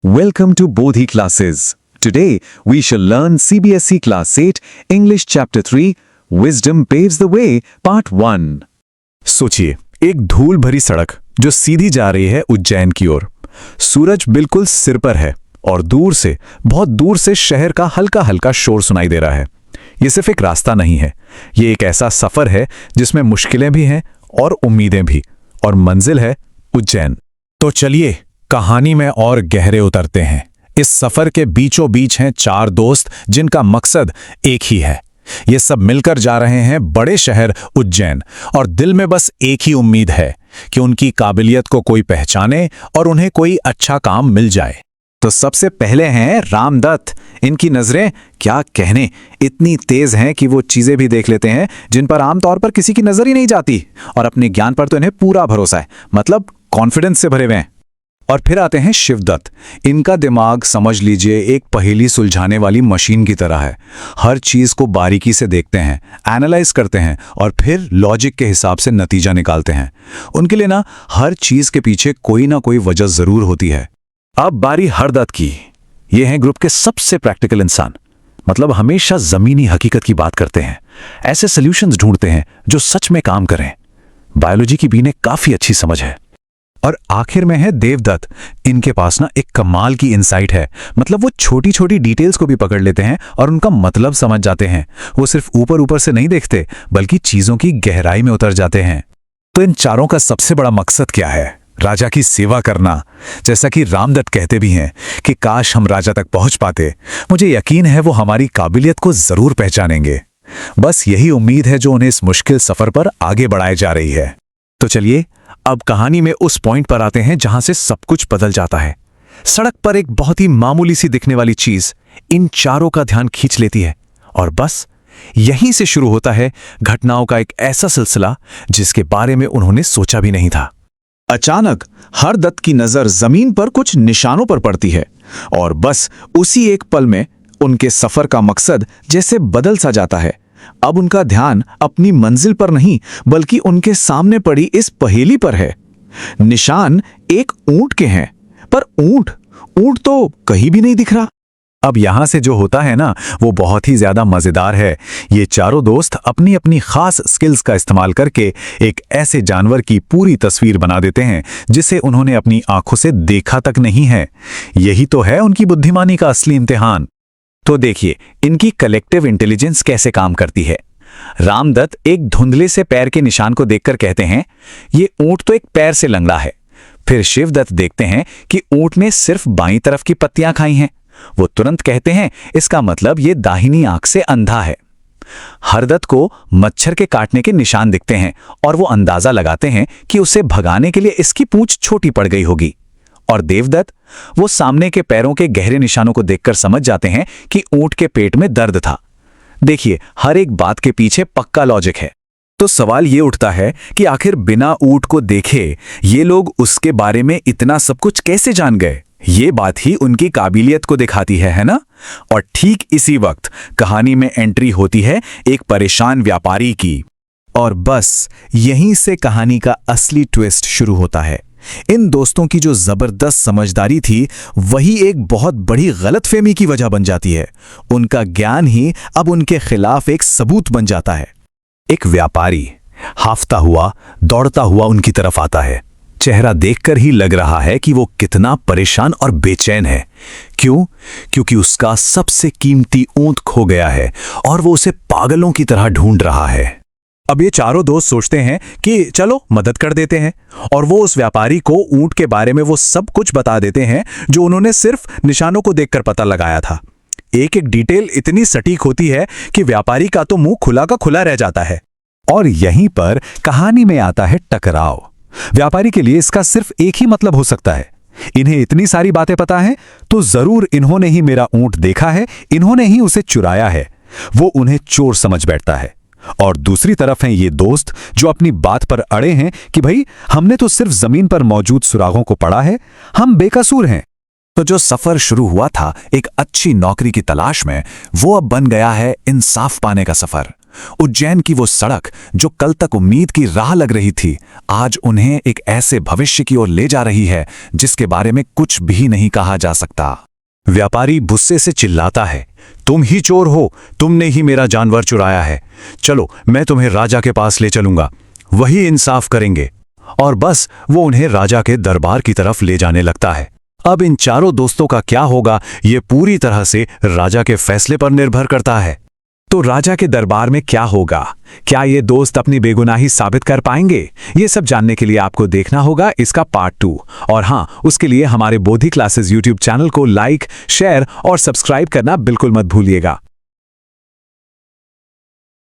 Welcome to Bodhi Classes. Today we shall learn CBSE Class 8 English Chapter 3 Wisdom Paves the Way Part 1. सोचिए, एक धूल भरी सड़क जो सीधी जा रही है उज्जैन की ओर। सूरज बिल्कुल सिर पर है और दूर से, बहुत दूर से शहर का हल्का हल्का शोर सुनाई दे रहा है। ये सिर्फ एक रास्ता नहीं है, ये एक ऐसा सफर है जिसमें मुश्किलें भी हैं और उम्मीदें भी, और मंजिल है उज्जैन। तो चलिए कहानी में और गहरे उतरते हैं। इस सफर के बीचों बीच हैं चार दोस्त जिनका मकसद एक ही है। ये सब मिलकर जा रहे हैं बड़े शहर उज्जैन, और दिल में बस एक ही उम्मीद है कि उनकी काबिलियत को कोई पहचाने और उन्हें कोई अच्छा काम मिल जाए। तो सबसे पहले हैं रामदत्त। इनकी नजरें क्या कहने, इतनी तेज हैं कि वो चीजें भी देख लेते हैं जिन पर आमतौर पर किसी की नजर ही नहीं जाती, और अपने ज्ञान पर तो इन्हें पूरा भरोसा है, मतलब कॉन्फिडेंस से भरे हुए हैं। और फिर आते हैं शिवदत्त। इनका दिमाग समझ लीजिए एक पहेली सुलझाने वाली मशीन की तरह है। हर चीज को बारीकी से देखते हैं, एनालाइज करते हैं और फिर लॉजिक के हिसाब से नतीजा निकालते हैं। उनके लिए हर चीज के पीछे कोई ना कोई वजह जरूर होती है। अब बारी हरदत्त की। ये हैं ग्रुप के सबसे प्रैक्टिकल इंसान, मतलब हमेशा जमीनी हकीकत की बात करते हैं, ऐसे सॉल्यूशंस ढूंढते हैं जो सच में काम करें। बायोलॉजी की भी इन्हें काफी अच्छी समझ है। और आखिर में है देवदत्त। इनके पास एक कमाल की इंसाइट है, मतलब वो छोटी छोटी डिटेल्स को भी पकड़ लेते हैं और उनका मतलब समझ जाते हैं। वो सिर्फ ऊपर ऊपर से नहीं देखते, बल्कि चीजों की गहराई में उतर जाते हैं। तो इन चारों का सबसे बड़ा मकसद क्या है? राजा की सेवा करना। जैसा कि रामदत्त कहते भी हैं कि काश हम राजा तक पहुंच पाते। मुझे यकीन है वो हमारी काबिलियत को जरूर पहचानेंगे। बस यही उम्मीद है जो उन्हें इस मुश्किल सफर पर आगे बढ़ाए जा रही है। तो चलिए अब कहानी में उस पॉइंट पर आते हैं जहां से सब कुछ बदल जाता है। सड़क पर एक बहुत ही मामूली सी दिखने वाली चीज इन चारों का ध्यान खींच लेती है, और बस यहीं से शुरू होता है घटनाओं का एक ऐसा सिलसिला जिसके बारे में उन्होंने सोचा भी नहीं था। अचानक हरदत्त की नजर जमीन पर कुछ निशानों पर पड़ती है, और बस उसी एक पल में उनके सफर का मकसद जैसे बदल सा जाता है। अब उनका ध्यान अपनी मंजिल पर नहीं, बल्कि उनके सामने पड़ी इस पहेली पर है। निशान एक ऊंट के हैं, पर ऊंट तो कहीं भी नहीं दिख रहा। अब यहां से जो होता है वो बहुत ही ज्यादा मजेदार है। ये चारों दोस्त अपनी अपनी खास स्किल्स का इस्तेमाल करके एक ऐसे जानवर की पूरी तस्वीर बना देते हैं जिसे उन्होंने अपनी आंखों से देखा तक नहीं है। यही तो है उनकी बुद्धिमानी का असली इम्तिहान। तो देखिए इनकी कलेक्टिव इंटेलिजेंस कैसे काम करती है। रामदत्त एक धुंधले से पैर के निशान को देखकर कहते हैं, ये ऊंट तो एक पैर से लंगड़ा है। फिर शिवदत्त देखते हैं कि ऊंट ने सिर्फ बाईं तरफ की पत्तियां खाई हैं। वो तुरंत कहते हैं, इसका मतलब ये दाहिनी आंख से अंधा है। हरदत्त को मच्छर के काटने के निशान दिखते हैं, और वो अंदाजा लगाते हैं कि उसे भगाने के लिए इसकी पूंछ छोटी पड़ गई होगी। और देवदत्त वो सामने के पैरों के गहरे निशानों को देखकर समझ जाते हैं कि ऊंट के पेट में दर्द था। देखिए हर एक बात के पीछे पक्का लॉजिक है। तो सवाल ये उठता है कि आखिर बिना ऊंट को देखे ये लोग उसके बारे में इतना सब कुछ कैसे जान गए? ये बात ही उनकी काबिलियत को दिखाती है ना? और ठीक इसी वक्त कहानी में एंट्री होती है एक परेशान व्यापारी की, और बस यहीं से कहानी का असली ट्विस्ट शुरू होता है। इन दोस्तों की जो जबरदस्त समझदारी थी, वही एक बहुत बड़ी गलतफहमी की वजह बन जाती है। उनका ज्ञान ही अब उनके खिलाफ एक सबूत बन जाता है। एक व्यापारी हाफता हुआ, दौड़ता हुआ उनकी तरफ आता है। चेहरा देखकर ही लग रहा है कि वो कितना परेशान और बेचैन है। क्यों? क्योंकि उसका सबसे कीमती ऊंट खो गया है और वो उसे पागलों की तरह ढूंढ रहा है। अब ये चारों दोस्त सोचते हैं कि चलो मदद कर देते हैं, और वो उस व्यापारी को ऊंट के बारे में वो सब कुछ बता देते हैं जो उन्होंने सिर्फ निशानों को देखकर पता लगाया था। एक एक डिटेल इतनी सटीक होती है कि व्यापारी का तो मुंह खुला का खुला रह जाता है। और यहीं पर कहानी में आता है टकराव। व्यापारी के लिए इसका सिर्फ एक ही मतलब हो सकता है, इन्हें इतनी सारी बातें पता हैं तो जरूर इन्होंने ही मेरा ऊंट देखा है, इन्होंने ही उसे चुराया है। वो उन्हें चोर समझ बैठता है। और दूसरी तरफ हैं ये दोस्त जो अपनी बात पर अड़े हैं कि भाई हमने तो सिर्फ जमीन पर मौजूद सुरागों को पढ़ा है, हम बेकसूर हैं। तो जो सफर शुरू हुआ था एक अच्छी नौकरी की तलाश में, वो अब बन गया है इंसाफ पाने का सफर। उज्जैन की वो सड़क जो कल तक उम्मीद की राह लग रही थी, आज उन्हें एक ऐसे भविष्य की ओर ले जा रही है जिसके बारे में कुछ भी नहीं कहा जा सकता। व्यापारी गुस्से से चिल्लाता है, तुम ही चोर हो, तुमने ही मेरा जानवर चुराया है। चलो, मैं तुम्हें राजा के पास ले चलूंगा, वही इंसाफ करेंगे। और बस वो उन्हें राजा के दरबार की तरफ ले जाने लगता है। अब इन चारों दोस्तों का क्या होगा, ये पूरी तरह से राजा के फैसले पर निर्भर करता है। तो राजा के दरबार में क्या होगा? क्या ये दोस्त अपनी बेगुनाही साबित कर पाएंगे? ये सब जानने के लिए आपको देखना होगा इसका पार्ट 2। और हाँ, उसके लिए हमारे बोधी क्लासेस YouTube चैनल को लाइक, शेयर और सब्सक्राइब करना बिल्कुल मत भूलिएगा।